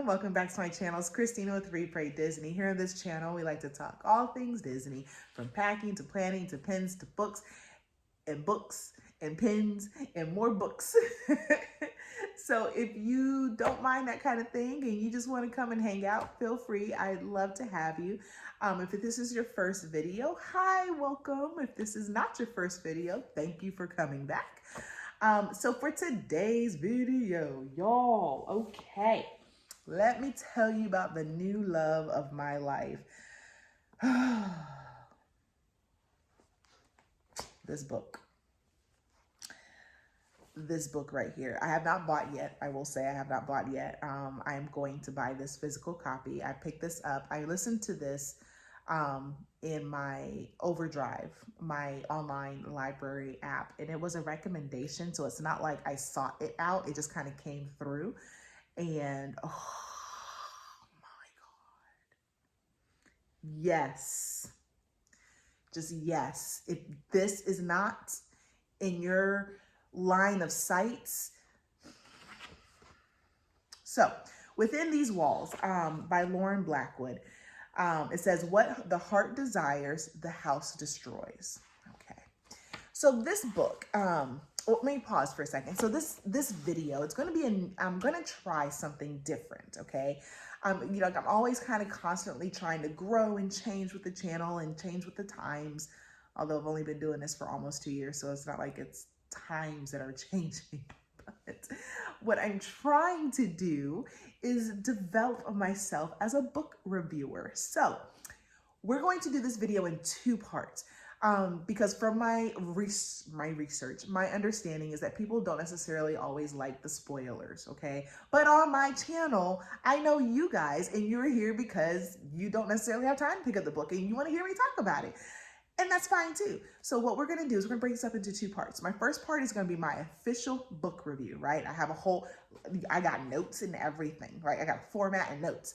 everyone, welcome back to my channel. It's Christina with Read.Pray.Disney. Here on this channel, we like to talk all things Disney, from packing to planning to pins to books and pins and more books. So if you don't mind that kind of thing and you just want to come and hang out, feel free. I'd love to have you. If this is your first video, hi, welcome. If this is not your first video, thank you for coming back. So for today's video, y'all, okay, let me tell you about the new love of my life. This book right here. I have not bought yet. I will say I have not bought yet. I am going to buy this physical copy. I picked this up. I listened to this in my Overdrive, my online library app, and it was a recommendation. So it's not like I sought it out. It just kind of came through, and oh my God. Yes. Just yes. If this is not in your line of sights. So Within These Walls by Lauren Blackwood, it says, what the heart desires, the house destroys. Okay. So this book, let me pause for a second. So this video, it's going to be, I'm going to try something different. Okay. You know, I'm always kind of constantly trying to grow and change with the channel and change with the times. Although I've only been doing this for almost 2 years, so it's not like it's times that are changing. But what I'm trying to do is develop myself as a book reviewer. So we're going to do this video in 2 parts. Because from my research, my understanding is that people don't necessarily always like the spoilers, okay? But on my channel, I know you guys, and you're here because you don't necessarily have time to pick up the book and you want to hear me talk about it. And that's fine too. So what we're going to do is we're going to break this up into 2 parts. My first part is going to be my official book review, right? I got notes and everything, right? I got a format and notes.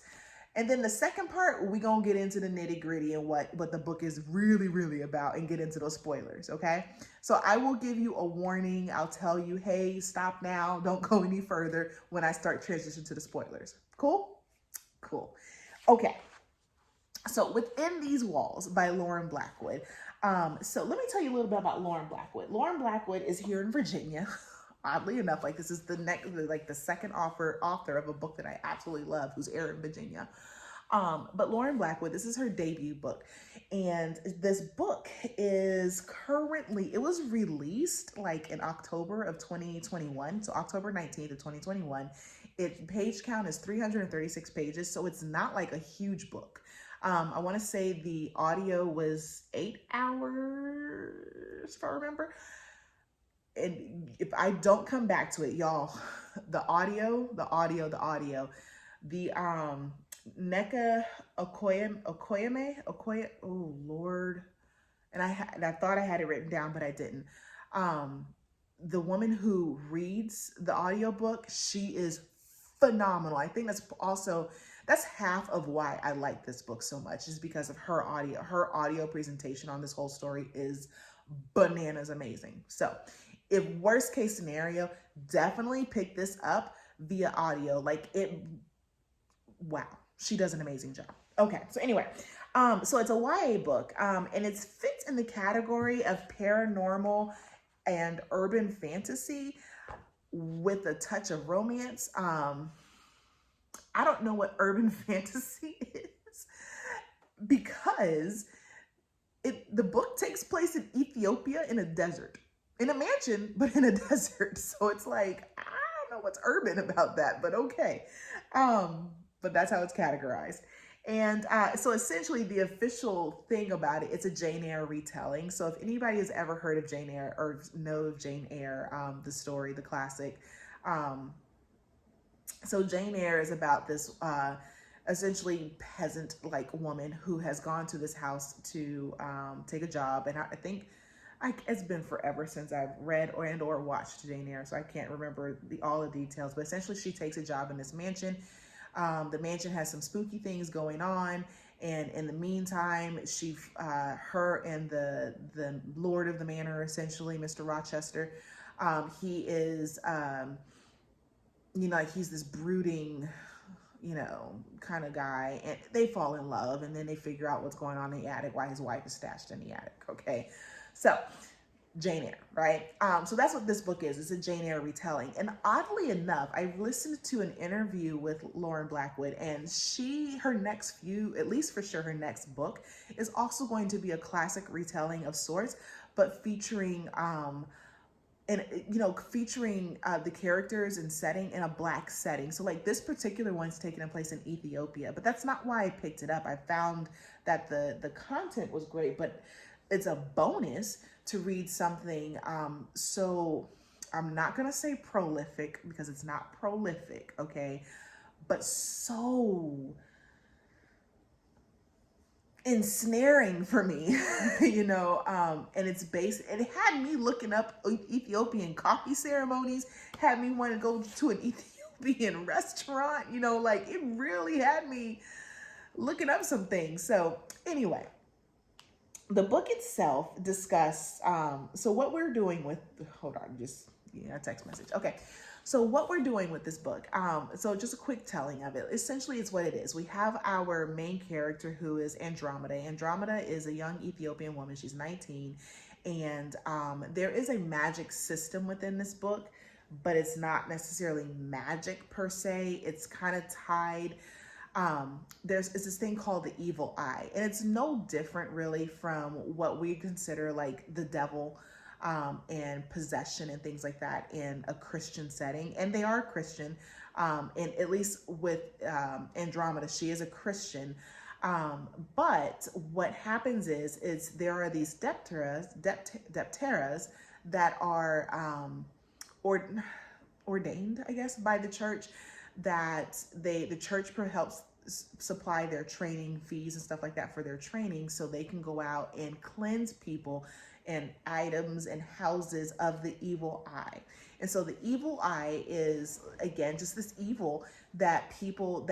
And then the second part, we're going to get into the nitty gritty and what the book is really, really about and get into those spoilers, okay? So I will give you a warning. I'll tell you, hey, stop now. Don't go any further when I start transitioning to the spoilers. Cool? Cool. Okay. So Within These Walls by Lauren Blackwood. So let me tell you a little bit about Lauren Blackwood. Lauren Blackwood is here in Virginia. Oddly enough, like this is the second author of a book that I absolutely love, who's here in Virginia. But Lauren Blackwood, this is her debut book. And this book is currently, it was released like in October of 2021. So October 19th of 2021. Its page count is 336 pages. So it's not like a huge book. I want to say the audio was 8 hours, if I remember. And if I don't come back to it, y'all, the audio, Neka Okoyeme, oh Lord. And I thought I had it written down, but I didn't. The woman who reads the audiobook, she is phenomenal. I think that's half of why I like this book so much, is because of her audio. Her audio presentation on this whole story is bananas amazing. So if worst case scenario, definitely pick this up via audio. Wow, she does an amazing job. Okay, so anyway, so it's a YA book, and it fits in the category of paranormal and urban fantasy with a touch of romance. I don't know what urban fantasy is, because the book takes place in Ethiopia in a desert. In a mansion, but in a desert. So it's like, I don't know what's urban about that, but okay. But that's how it's categorized. And so essentially the official thing about it, it's a Jane Eyre retelling. So if anybody has ever heard of Jane Eyre or know of Jane Eyre, the story, the classic. So Jane Eyre is about this essentially peasant-like woman who has gone to this house to take a job. And I think, it's been forever since I've read or watched Jane Eyre, so I can't remember all the details, but essentially she takes a job in this mansion. The mansion has some spooky things going on, and in the meantime, her and the lord of the manor, essentially, Mr. Rochester, he is, he's this brooding you know, kind of guy, and they fall in love, and then they figure out what's going on in the attic, why his wife is stashed in the attic. Okay, so Jane Eyre, right? So that's what this book is. It's a Jane Eyre retelling. And oddly enough, I listened to an interview with Lauren Blackwood, and her next few, at least for sure, her next book is also going to be a classic retelling of sorts, but featuring and featuring the characters and setting in a Black setting. So like this particular one's taking place in Ethiopia, but that's not why I picked it up. I found that the content was great, but it's a bonus to read something so I'm not gonna say prolific, because it's not prolific, okay, but so ensnaring for me, and it had me looking up Ethiopian coffee ceremonies, had me want to go to an Ethiopian restaurant, like it really had me looking up some things. So anyway, the book itself discussed, so what we're doing with, hold on, text message. Okay. So what we're doing with this book, so just a quick telling of it. Essentially, it's what it is. We have our main character, who is Andromeda. Andromeda is a young Ethiopian woman. She's 19. And there is a magic system within this book, but it's not necessarily magic per se. It's kind of tied. It's this thing called the evil eye. And it's no different really from what we consider like the devil, and possession and things like that in a Christian setting. And they are Christian, and at least with Andromeda, she is a Christian. But what happens is there are these depteras that are ordained, I guess, by the church, that the church helps supply their training fees and stuff like that for their training, so they can go out and cleanse people and items and houses of the evil eye. And so the evil eye is, again, just this evil that people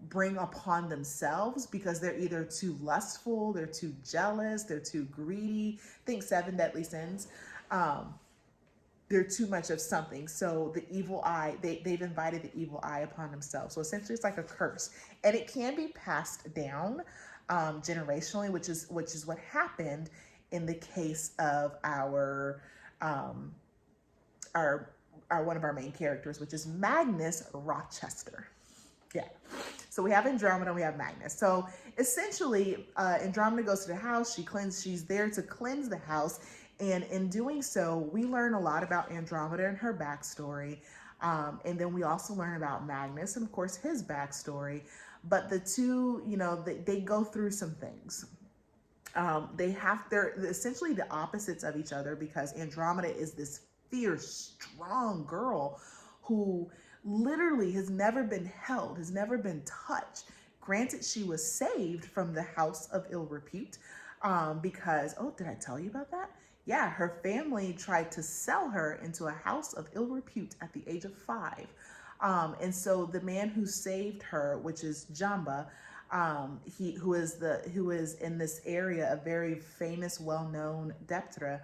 bring upon themselves because they're either too lustful, they're too jealous, they're too greedy. Think 7 deadly sins. They're too much of something. So the evil eye, they've invited the evil eye upon themselves. So essentially it's like a curse, and it can be passed down generationally, which is what happened in the case of our one of our main characters, which is Magnus Rochester. Yeah. So we have Andromeda, we have Magnus. So essentially, Andromeda goes to the house. She's there to cleanse the house. And in doing so, we learn a lot about Andromeda and her backstory. And then we also learn about Magnus and, of course, his backstory. But the two, they go through some things. They're essentially the opposites of each other, because Andromeda is this fierce, strong girl who literally has never been held, has never been touched. Granted, she was saved from the house of ill repute, because, did I tell you about that? Yeah, her family tried to sell her into a house of ill repute at the age of 5. And so the man who saved her, which is Jamba, who is in this area, a very famous, well-known Deptera,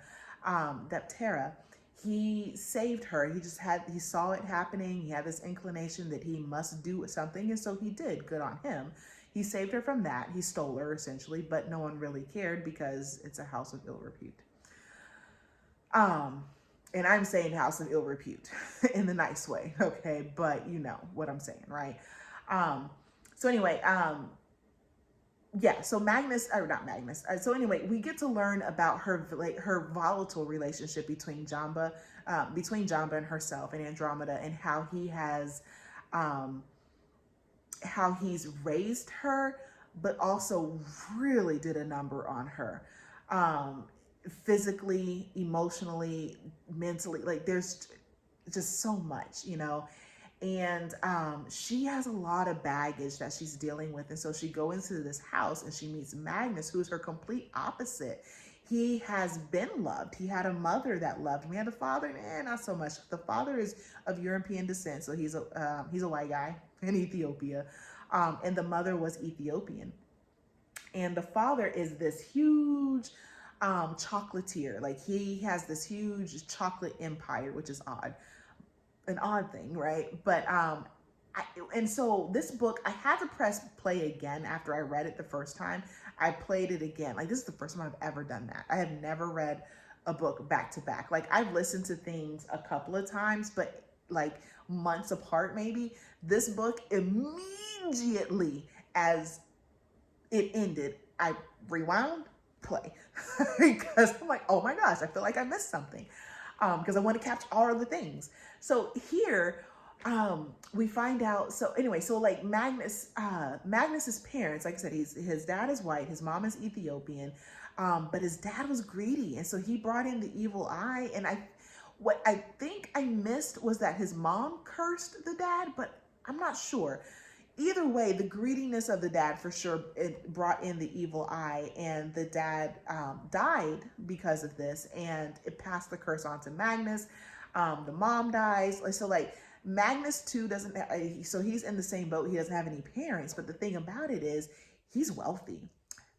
he saved her. He saw it happening. He had this inclination that he must do something, and so he did. Good on him. He saved her from that. He stole her, essentially, but no one really cared because it's a house of ill repute. And I'm saying house of ill repute in the nice way, okay? But you know what I'm saying, right? So anyway, yeah, so so anyway, we get to learn about her volatile relationship between Jamba and herself and Andromeda, and how he's raised her, but also really did a number on her. Physically, emotionally, mentally, like there's just so much, and she has a lot of baggage that she's dealing with. And so she goes into this house and she meets Magnus, who's her complete opposite. He has been loved. He had a mother that loved him. He had a father, not so much. The father is of European descent, so he's a white guy in Ethiopia, and the mother was Ethiopian. And the father is this huge chocolatier. Like he has this huge chocolate empire, which is an odd thing, right? But and so this book, I had to press play again after I read it the first time. I played it again. Like, this is the first time I've ever done that. I have never read a book back to back. Like, I've listened to things a couple of times, but like months apart maybe. This book, immediately as it ended, I rewound, play. Because I'm like, oh my gosh, I feel like I missed something. Because I want to catch all of the things. So here, we find out, so anyway, so like Magnus's parents, like I said, his dad is white, his mom is Ethiopian, but his dad was greedy, and so he brought in the evil eye. And what I think I missed was that his mom cursed the dad, but I'm not sure. Either way, the greediness of the dad for sure, it brought in the evil eye, and the dad died because of this, and it passed the curse on to Magnus. The mom dies, so like Magnus too doesn't. So he's in the same boat. He doesn't have any parents, but the thing about it is, he's wealthy.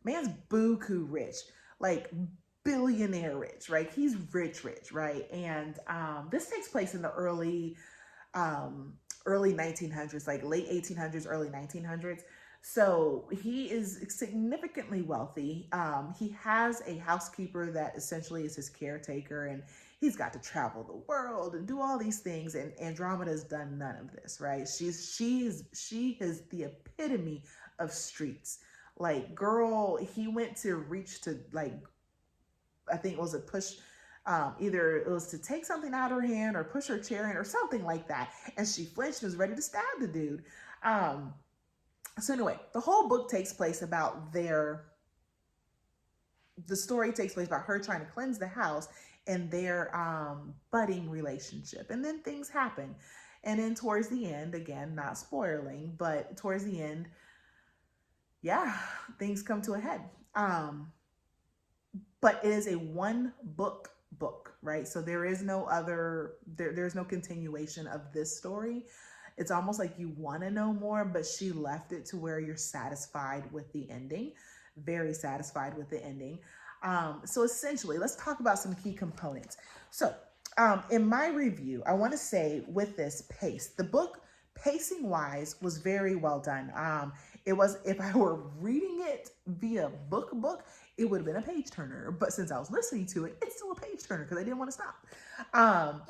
Man's buku rich, like billionaire rich, right? He's rich, right? And this takes place in the early 1900s, like late 1800s, early 1900s. So he is significantly wealthy. He has a housekeeper that essentially is his caretaker, and he's got to travel the world and do all these things. And Andromeda's done none of this, right? She is the epitome of streets. Like, girl, he went to reach to, like, I think it was a push, either it was to take something out of her hand or push her chair in or something like that. And she flinched and was ready to stab the dude. So anyway, the whole book takes place about the story takes place about her trying to cleanse the house and their budding relationship. And then things happen. And then towards the end, again, not spoiling, but towards the end, yeah, things come to a head. But it is a one book, right? So there is no other, there's no continuation of this story. It's almost like you want to know more, but she left it to where you're satisfied with the ending, very satisfied with the ending. So essentially, let's talk about some key components. So in my review, I want to say with this pace, the book pacing wise was very well done. It was, if I were reading it via book, it would have been a page turner. But since I was listening to it, it's still a page turner because I didn't want to stop.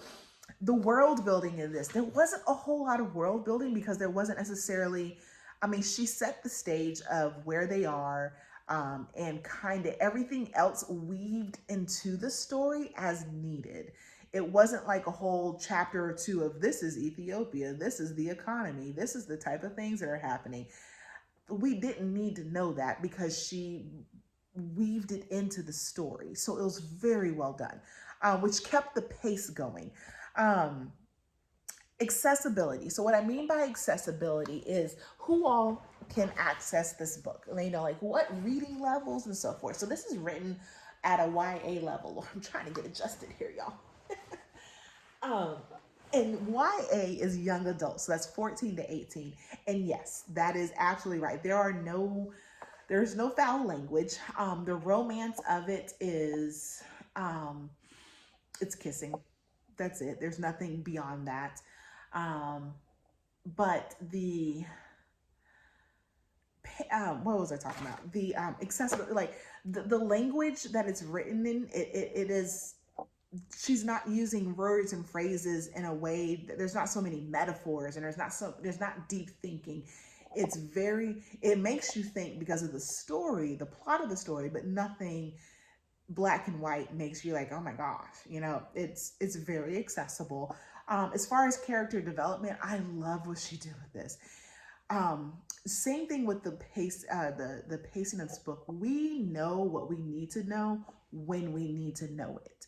The world building in this, there wasn't a whole lot of world building because there wasn't necessarily, I mean, she set the stage of where they are, and kind of everything else weaved into the story as needed. It wasn't like a whole chapter or two of this is Ethiopia, this is the economy, this is the type of things that are happening. We didn't need to know that because she weaved it into the story. So it was very well done, which kept the pace going. Accessibility. So what I mean by accessibility is who all can access this book. You know, like what reading levels and so forth. So this is written at a YA level. I'm trying to get adjusted here, y'all. And YA is young adults, so that's 14 to 18. And yes, that is absolutely right. There's no foul language. The romance of it is, it's kissing. That's it. There's nothing beyond that. But what was I talking about? The accessibility, like the language that it's written in, it is, she's not using words and phrases in a way that there's not so many metaphors, and there's not deep thinking. It makes you think because of the story, the plot of the story, but nothing black and white makes you like, oh my gosh, you know, it's very accessible. As far as character development, I love what she did with this. Same thing with the pace, the pacing of this book. We know what we need to know when we need to know it.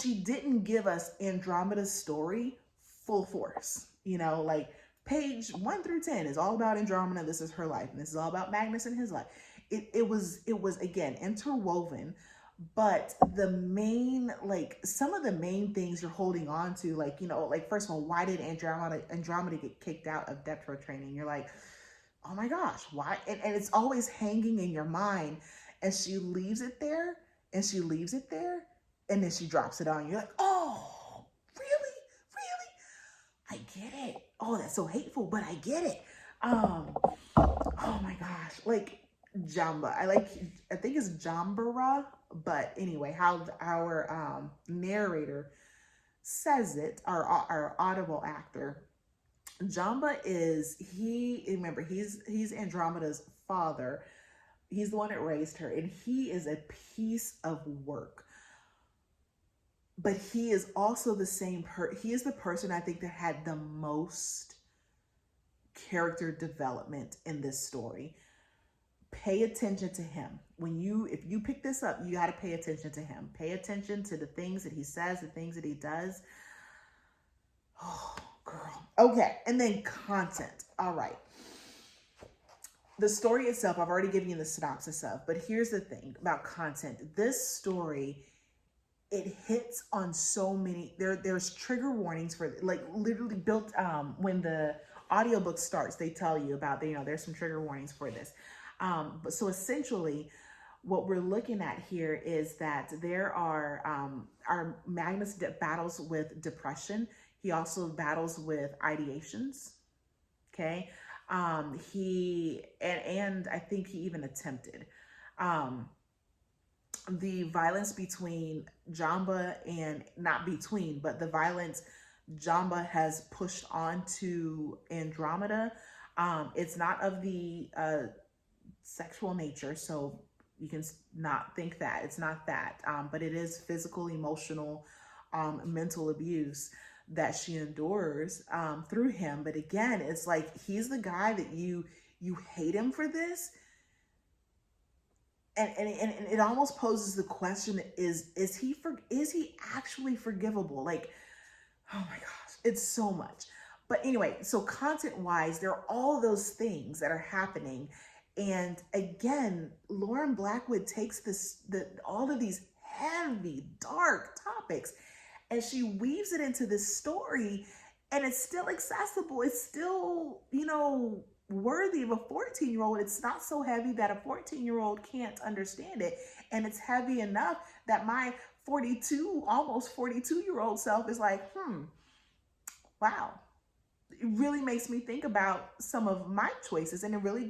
She didn't give us Andromeda's story full force, you know, like page 1 through 10 is all about Andromeda. This is her life, and this is all about Magnus and his life. It was again interwoven, but the main, like some of the main things you're holding on to, like, you know, like first of all, why did Andromeda get kicked out of Deptro training? You're like, oh my gosh, why? And it's always hanging in your mind, and she leaves it there, and she leaves it there, and then she drops it on you. You're like, oh, I get it. Oh, that's so hateful, but I get it. Oh my gosh, like Jamba. I think it's Jambara, but anyway, how our narrator says it, our audible actor, Jamba is remember he's Andromeda's father. He's the one that raised her, and he is a piece of work. But he is also the same he is the person I think that had the most character development in this story. Pay attention to him. If you pick this up, you got to pay attention to him. Pay attention to the things that he says, the things that he does. Oh, girl. Okay, and then content. All right. The story itself, I've already given you the synopsis of, but here's the thing about content. This story, it hits on so many, there's trigger warnings for, like, literally built, when the audiobook starts, they tell you about, there's some trigger warnings for this. But so essentially, what we're looking at here is that there are, our Magnus battles with depression. He also battles with ideations. Okay. And I think he even attempted, the violence between Jamba and but the violence Jamba has pushed on to Andromeda. It's not of the, sexual nature. So you can not think that it's not that, but it is physical, emotional, mental abuse that she endures through him. But again, it's like he's the guy that you hate him for this, and it almost poses the question: is he actually forgivable? Like, oh my gosh, it's so much. But anyway, so content wise, there are all those things that are happening, and again, Lauren Blackwood takes all of these heavy, dark topics, and she weaves it into this story, and it's still accessible. It's still, worthy of a 14-year-old. It's not so heavy that a 14-year-old can't understand it. And it's heavy enough that my almost 42-year-old self is like, wow. It really makes me think about some of my choices, and it really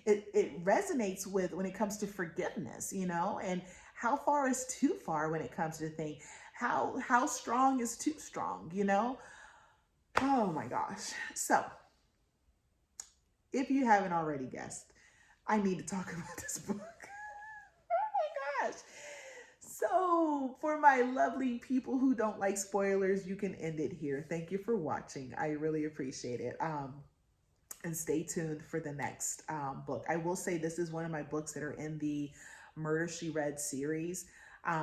it resonates with when it comes to forgiveness, and how far is too far when it comes to the thing. How strong is too strong, Oh my gosh. So if you haven't already guessed, I need to talk about this book. Oh my gosh. So for my lovely people who don't like spoilers, you can end it here. Thank you for watching. I really appreciate it. And stay tuned for the next book. I will say this is one of my books that are in the Murder, She Read series,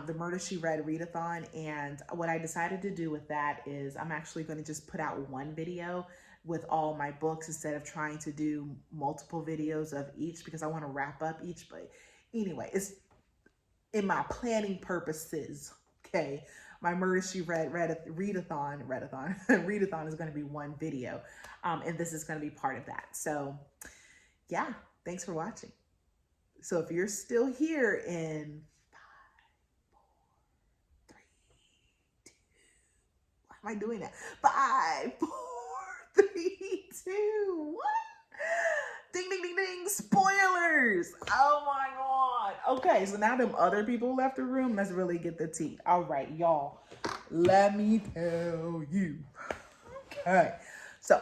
the Murder, She Read readathon. And what I decided to do with that is I'm actually going to just put out one video with all my books instead of trying to do multiple videos of each, because I want to wrap up each. But anyway, it's in my planning purposes. Okay. My Murder, She readathon readathon is going to be one video. And this is going to be part of that. So yeah, thanks for watching. So if you're still here in 5, 4, 3, 2, why am I doing that? 5, 4, 3, 2, 1. Ding, ding, ding, ding. Spoilers. Oh my God. Okay, so now them other people left the room. Let's really get the tea. All right, y'all. Let me tell you. Okay. So,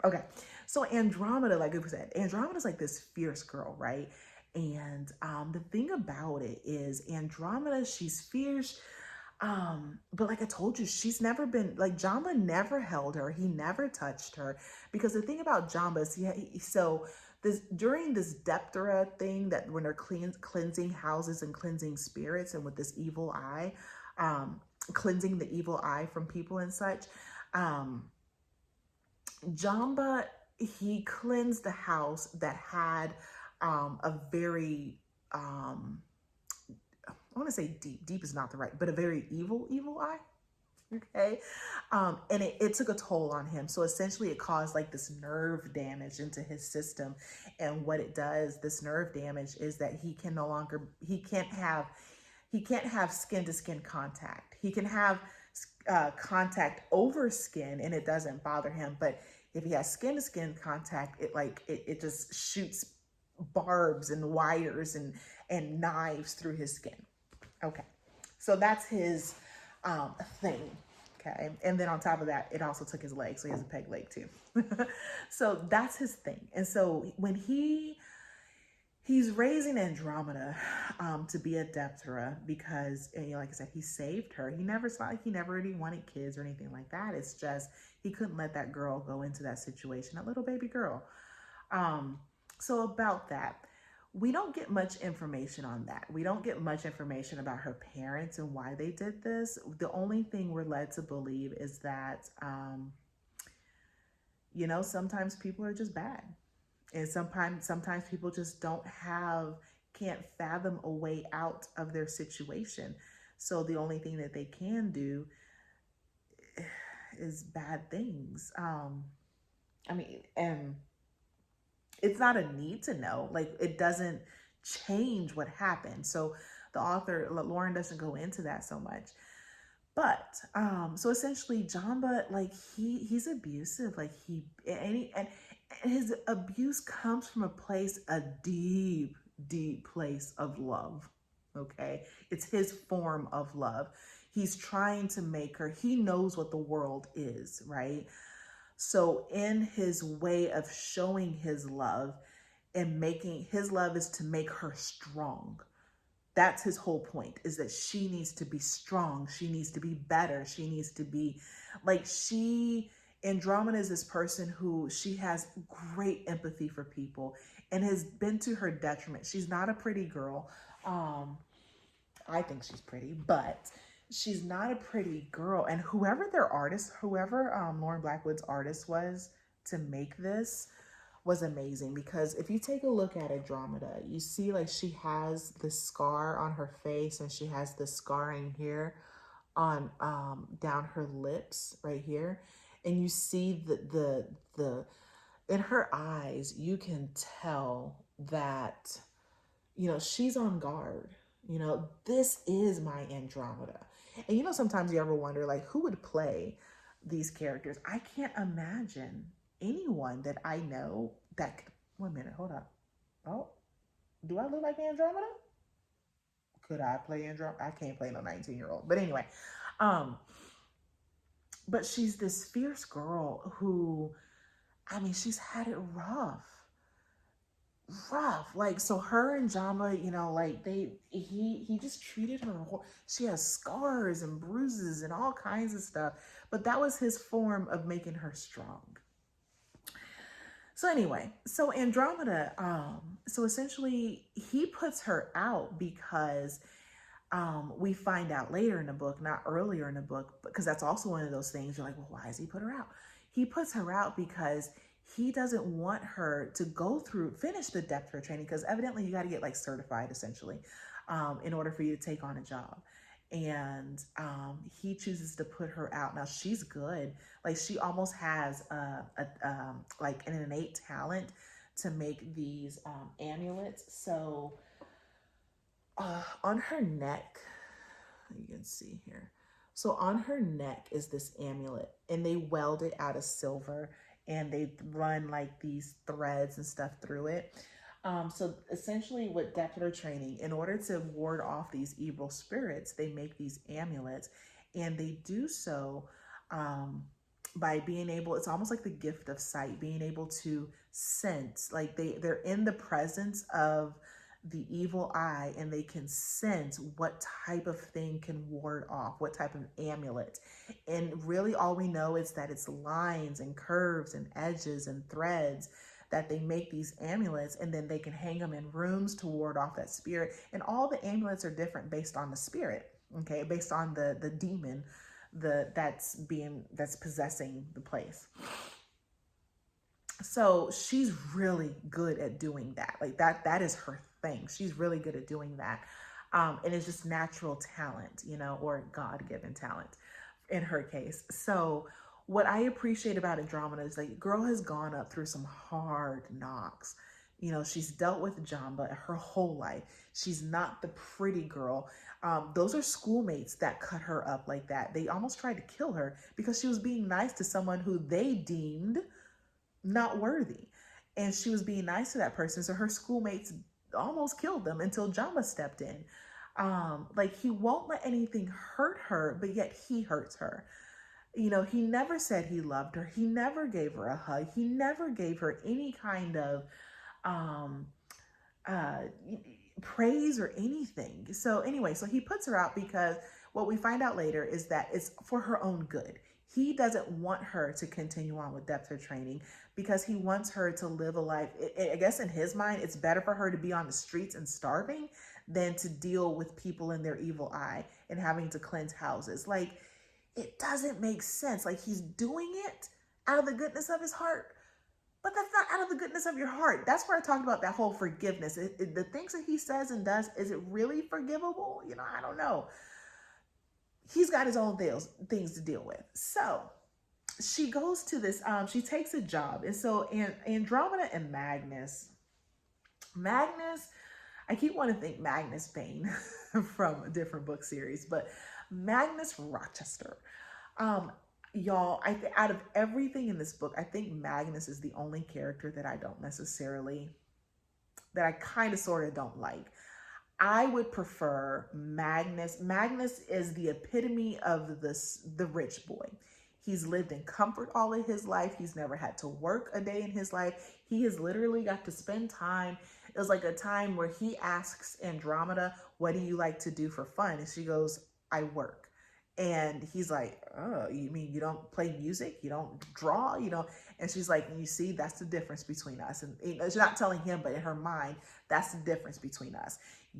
okay. So Andromeda, like I said, Andromeda's like this fierce girl, right? And the thing about it is Andromeda, she's fierce. But like I told you, she's never been, like, Jamba never held her. He never touched her. Because the thing about Jamba is during this Deptera thing, that when they're cleansing houses and cleansing spirits, and with this evil eye, cleansing the evil eye from people and such, Jamba, he cleansed the house that had a very, I want to say deep is not the right, but a very evil eye. Okay. And it took a toll on him. So essentially it caused like this nerve damage into his system. And what it does, this nerve damage, is that he can't have skin to skin contact. He can have contact over skin and it doesn't bother him. But if he has skin to skin contact, it just shoots barbs and wires and knives through his skin. Okay, so that's his thing. Okay, and then on top of that, it also took his leg, so he has a peg leg too. So that's his thing. And so when he's raising Andromeda to be a Deptera because, you know, like I said, he saved her. It's not like he never really wanted kids or anything like that. It's just he couldn't let that girl go into that situation, that little baby girl. So about that, we don't get much information on that. We don't get much information about her parents and why they did this. The only thing we're led to believe is that, you know, sometimes people are just bad. And sometimes people just can't fathom a way out of their situation. So the only thing that they can do is bad things. I mean, and it's not a need to know. Like, it doesn't change what happened. So the author, Lauren, doesn't go into that so much. But so essentially, Jamba, like he's abusive. Like and his abuse comes from a deep, deep place of love. Okay, it's his form of love. He's trying to make her. He knows what the world is, right? So in his way of showing his love and making his love is to make her strong. That's his whole point, is that she needs to be strong. She needs to be better. She needs to be like Andromeda is this person who she has great empathy for people and has been to her detriment. She's not a pretty girl. I think she's pretty, but she's not a pretty girl. And whoever Lauren Blackwood's artist was to make this was amazing, because if you take a look at Andromeda, you see like she has the scar on her face and she has the scarring here on down her lips right here, and you see the in her eyes you can tell that, you know, she's on guard. You know, this is my Andromeda. And you know, sometimes you ever wonder, like, who would play these characters? I can't imagine anyone that I know that could, 1 minute, hold up. Oh, do I look like Andromeda? Could I play Andromeda? I can't play no 19-year-old. But anyway, but she's this fierce girl who, I mean, she's had it rough. Like, so her and Jamba, you know, like he just treated her. She has scars and bruises and all kinds of stuff, but that was his form of making her strong. So anyway, so Andromeda, so essentially he puts her out because we find out later in the book, not earlier in the book, because that's also one of those things you're like, well, why does he put her out? He puts her out because he doesn't want her to finish the Deptera training, because evidently you got to get like certified essentially in order for you to take on a job. And he chooses to put her out. Now she's good. Like, she almost has like an innate talent to make these amulets. So on her neck, you can see here. So on her neck is this amulet, and they weld it out of silver, and they run like these threads and stuff through it. So essentially with Deptera training, in order to ward off these evil spirits, they make these amulets, and they do so by being able, it's almost like the gift of sight, being able to sense, like they're in the presence of the evil eye, and they can sense what type of thing can ward off, what type of amulet. And really all we know is that it's lines and curves and edges and threads that they make these amulets, and then they can hang them in rooms to ward off that spirit. And all the amulets are different based on the spirit, okay, based on the demon that's possessing the place. So she's really good at doing that. Like that is her thing. She's really good at doing that. And it's just natural talent, you know, or God-given talent in her case. So what I appreciate about Andromeda is, like, girl has gone up through some hard knocks. You know, she's dealt with Jamba her whole life. She's not the pretty girl. Those are schoolmates that cut her up like that. They almost tried to kill her because she was being nice to someone who they deemed not worthy. And she was being nice to that person. So her schoolmates almost killed them until Jamba stepped in. Like, he won't let anything hurt her, but yet he hurts her. You know, he never said he loved her. He never gave her a hug. He never gave her any kind of um, uh, praise or anything. So anyway, so he puts her out because what we find out later is that it's for her own good. He doesn't want her to continue on with depth training because he wants her to live a life. I guess in his mind, it's better for her to be on the streets and starving than to deal with people in their evil eye and having to cleanse houses. Like, it doesn't make sense. Like, he's doing it out of the goodness of his heart, but that's not out of the goodness of your heart. That's where I talked about that whole forgiveness. The things that he says and does, is it really forgivable? You know, I don't know. He's got his own things to deal with. So she goes to this, she takes a job. And so Andromeda and Magnus, I keep wanting to think Magnus Bane from a different book series, but Magnus Rochester. Y'all, out of everything in this book, I think Magnus is the only character that I don't necessarily, that I kind of sort of don't like. I would prefer Magnus. Magnus is the epitome of the rich boy. He's lived in comfort all of his life. He's never had to work a day in his life. He has literally got to spend time. It was like a time where he asks Andromeda, what do you like to do for fun? And she goes, I work. And he's like, oh, you mean you don't play music? You don't draw? You know? And she's like, you see, that's the difference between us. And she's not telling him, but in her mind, that's the difference between us.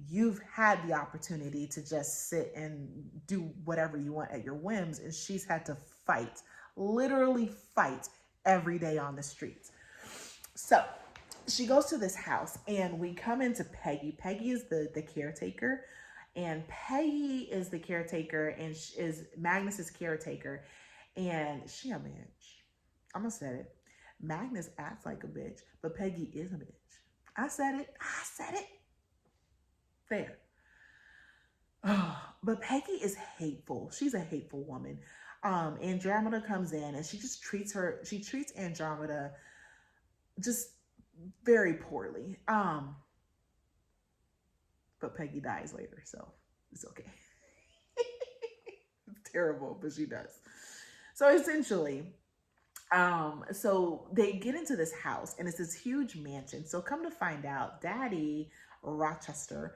You've had the opportunity to just sit and do whatever you want at your whims. And she's had to fight, literally fight every day on the streets. So she goes to this house and we come into Peggy. Peggy is the caretaker. And Peggy is the caretaker and is Magnus's caretaker. And she a bitch. I'm gonna say it. Magnus acts like a bitch, but Peggy is a bitch. I said it. There. Oh, but Peggy is hateful. She's a hateful woman. Andromeda comes in and she treats Andromeda just very poorly. But Peggy dies later, so it's okay. It's terrible, but she does. So essentially, so they get into this house and it's this huge mansion. So come to find out, Daddy Rochester,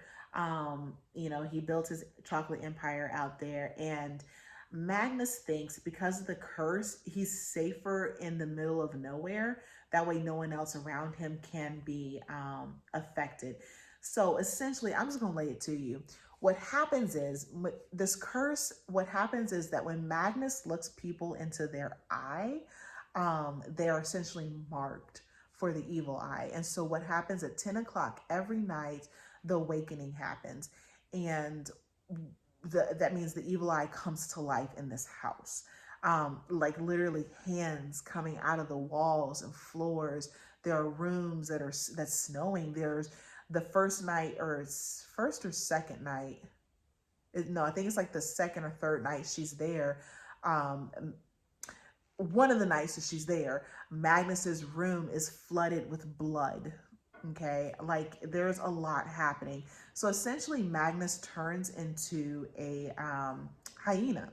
you know, he built his chocolate empire out there, and Magnus thinks because of the curse, he's safer in the middle of nowhere. That way no one else around him can be affected. So essentially, I'm just going to lay it to you. What happens is, this curse, what happens is that when Magnus looks people into their eye, they are essentially marked for the evil eye. And so what happens at 10 o'clock every night, the awakening happens. And that means the evil eye comes to life in this house. Like literally hands coming out of the walls and floors. There are rooms that's snowing. There's the first night, or first or second night. No, I think it's like the second or third night she's there. One of the nights that she's there, Magnus's room is flooded with blood. Okay, like there's a lot happening. So essentially Magnus turns into a hyena.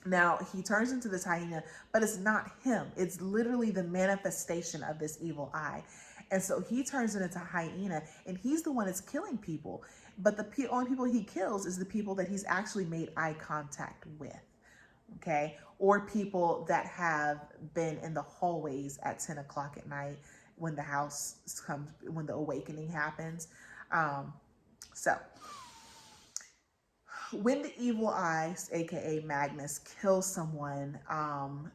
Now he turns into this hyena, but it's not him. It's literally the manifestation of this evil eye. And so he turns it into a hyena, and he's the one that's killing people. But the only people he kills is the people that he's actually made eye contact with. Okay, or people that have been in the hallways at 10 o'clock at night when the house comes, when the awakening happens. So when the evil eye, aka Magnus, kills someone,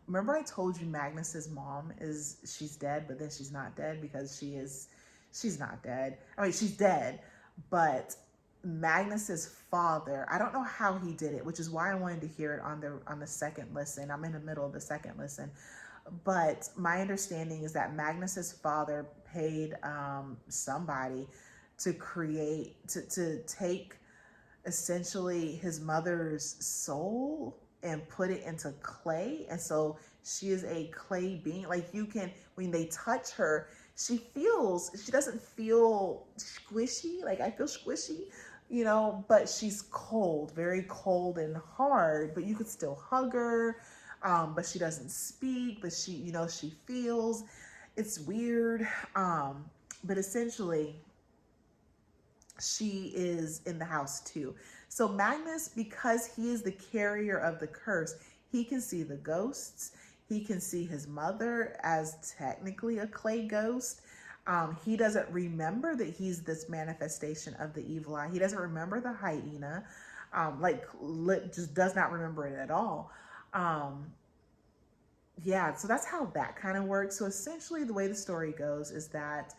remember I told you Magnus's mom she's dead, but then she's not dead because she's not dead. I mean, she's dead, but Magnus's father, I don't know how he did it, which is why I wanted to hear it on the second listen. I'm in the middle of the second listen. But my understanding is that Magnus's father paid somebody to take essentially his mother's soul and put it into clay. And so she is a clay being. Like, you can, when they touch her, she doesn't feel squishy. Like, I feel squishy, but she's cold, very cold and hard, but you could still hug her. But she doesn't speak, but she feels. It's weird. But essentially, she is in the house too. So Magnus, because he is the carrier of the curse, he can see the ghosts. He can see his mother as technically a clay ghost. He doesn't remember that he's this manifestation of the evil eye. He doesn't remember the hyena. Just does not remember it at all. Yeah, so that's how that kind of works. So essentially the way the story goes is that,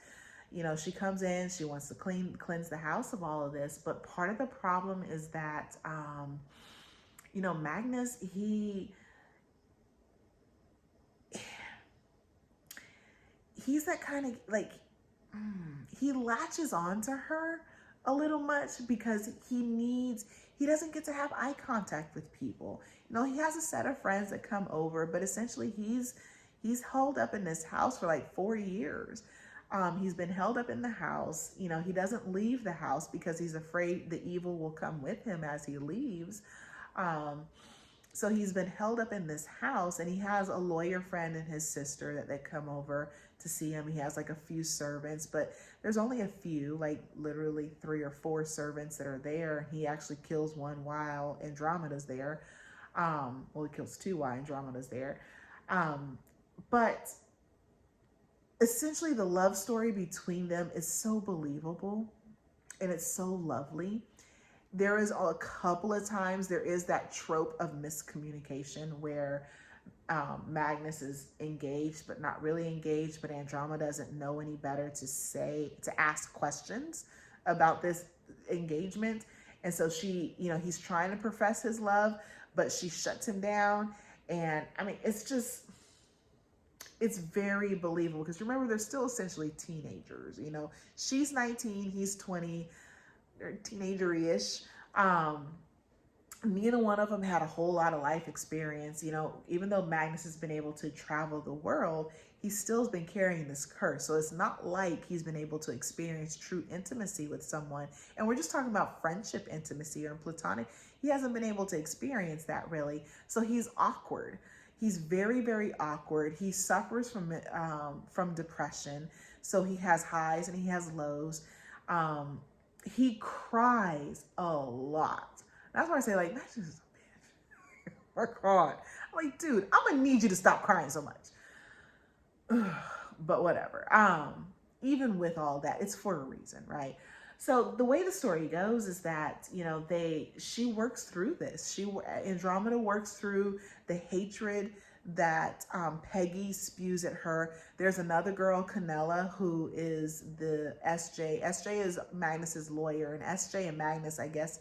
she comes in, she wants to cleanse the house of all of this. But part of the problem is that, Magnus, he's that kind of he latches on to her a little much because he doesn't get to have eye contact with people. He has a set of friends that come over, but essentially he's held up in this house for like 4 years. He's been held up in the house. He doesn't leave the house because he's afraid the evil will come with him as he leaves. So he's been held up in this house, and he has a lawyer friend and his sister that they come over to see him. He has like a few servants, but there's only a few, like literally 3 or 4 servants that are there. He actually kills one while Andromeda's there. He kills 2 while Andromeda's there. But essentially the love story between them is so believable and it's so lovely. There is a couple of times there is that trope of miscommunication where Magnus is engaged but not really engaged, but Andromeda doesn't know any better to ask questions about this engagement. And so he's trying to profess his love, but she shuts him down. And I mean, it's very believable because remember, they're still essentially teenagers. She's 19, he's 20, they're teenager-ish. Neither one of them had a whole lot of life experience. Even though Magnus has been able to travel the world, he still has been carrying this curse. So it's not like he's been able to experience true intimacy with someone. And we're just talking about friendship intimacy or platonic. He hasn't been able to experience that really. So he's awkward. He's very, very awkward. He suffers from depression. So he has highs and he has lows. He cries a lot. That's why I say, like, Magnus is a bitch. My God. I'm like, dude, I'm gonna need you to stop crying so much. But whatever. Even with all that, it's for a reason, right? So the way the story goes is that, she works through this. Andromeda works through the hatred that Peggy spews at her. There's another girl, Canella, who is the SJ. SJ is Magnus's lawyer, and SJ and Magnus, I guess,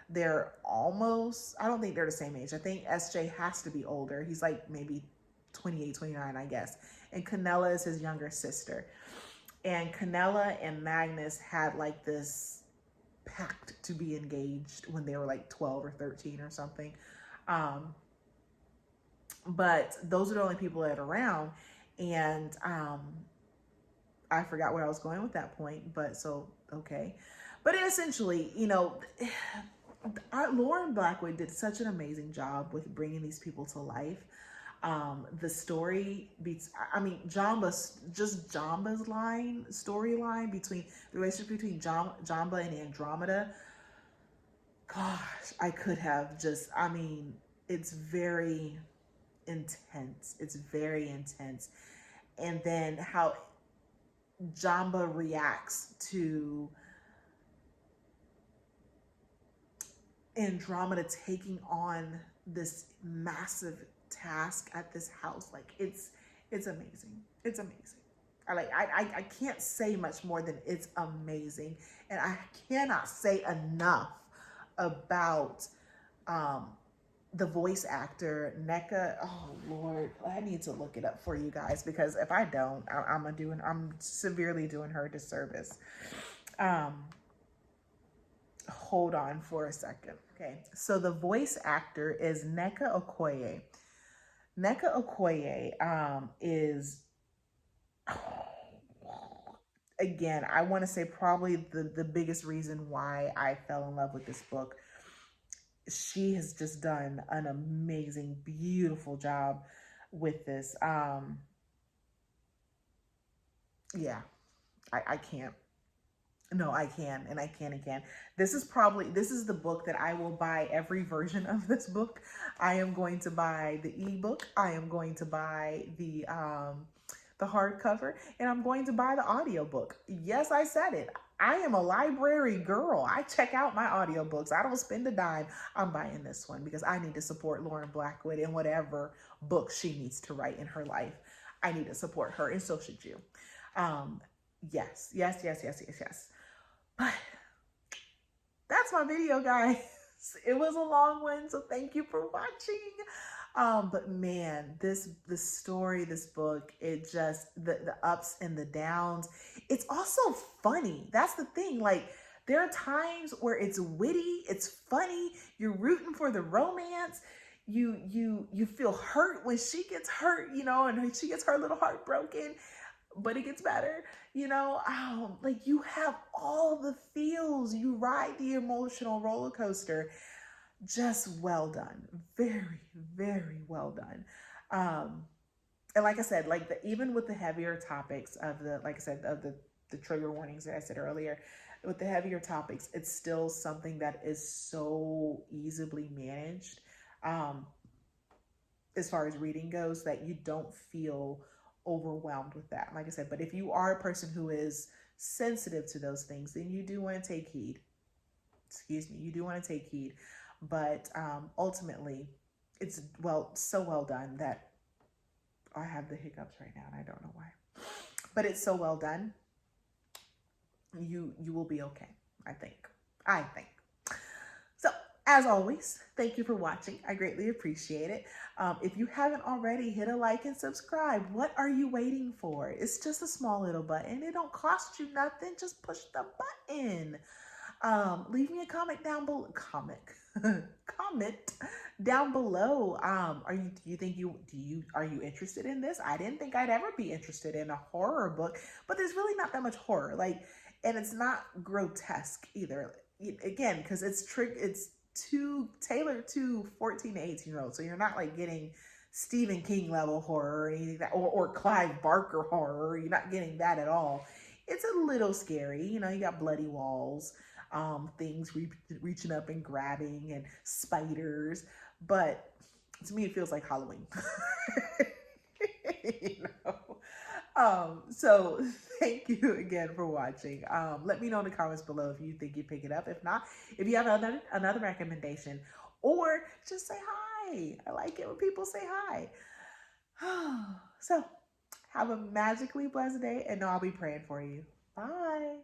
they're almost, I don't think they're the same age. I think SJ has to be older. He's like maybe 28, 29, I guess. And Canella is his younger sister. And Canella and Magnus had like this pact to be engaged when they were like 12 or 13 or something. But those are the only people that are around. And I forgot where I was going with that point, but so, okay. But essentially, Lauren Blackwood did such an amazing job with bringing these people to life. The story beats, Jamba's storyline between the relationship between Jamba and Andromeda. Gosh, I could have it's very intense. It's very intense. And then how Jamba reacts to Andromeda taking on this massive task at this house. Like it's amazing. It's amazing. I can't say much more than it's amazing. And I cannot say enough about the voice actor, NECA, oh Lord, I need to look it up for you guys, because if I don't, I'm severely doing her a disservice. Hold on for a second. Okay, so the voice actor is NECA Okoye. NECA Okoye is, again, I want to say probably the biggest reason why I fell in love with this book. She has just done an amazing, beautiful job with this. Yeah, I can't. No, I can, and I can again. This is the book that I will buy every version of this book. I am going to buy the ebook. I am going to buy the hardcover, and I'm going to buy the audiobook. Yes, I said it. I am a library girl. I check out my audiobooks. I don't spend a dime. I'm buying this one because I need to support Lauren Blackwood in whatever book she needs to write in her life. I need to support her, and so should you. Yes. But that's my video, guys. It was a long one, so thank you for watching. But man, this story, this book, it just, the ups and the downs. It's also funny. That's the thing. Like, there are times where it's witty, it's funny, you're rooting for the romance. You feel hurt when she gets hurt, and she gets her little heart broken, but it gets better, like, you have all the feels, you ride the emotional roller coaster. Just well done. Very, very well done. And like I said, like, even with the heavier topics of the trigger warnings that I said earlier, with the heavier topics, it's still something that is so easily managed, as far as reading goes, that you don't feel overwhelmed with that. Like I said, but if you are a person who is sensitive to those things, then you do want to take heed. You do want to take heed. But ultimately, it's so well done that I have the hiccups right now, and I don't know why. But it's so well done. You will be okay, I think. So, as always, thank you for watching. I greatly appreciate it. If you haven't already, hit a like and subscribe. What are you waiting for? It's just a small little button. It don't cost you nothing. Just push the button. Leave me a comment down below. Comment down below. Are you interested in this? I didn't think I'd ever be interested in a horror book, but there's really not that much horror. And it's not grotesque either. Again, because it's tailored to 14 to 18-year-olds. So you're not like getting Stephen King level horror or anything or Clive Barker horror. You're not getting that at all. It's a little scary. You got bloody walls, things reaching up and grabbing, and spiders. But to me, it feels like Halloween. So thank you again for watching. Let me know in the comments below if you think you pick it up. If not, if you have another recommendation, or just say hi. I like it when people say hi. So have a magically blessed day, and I'll be praying for you. Bye.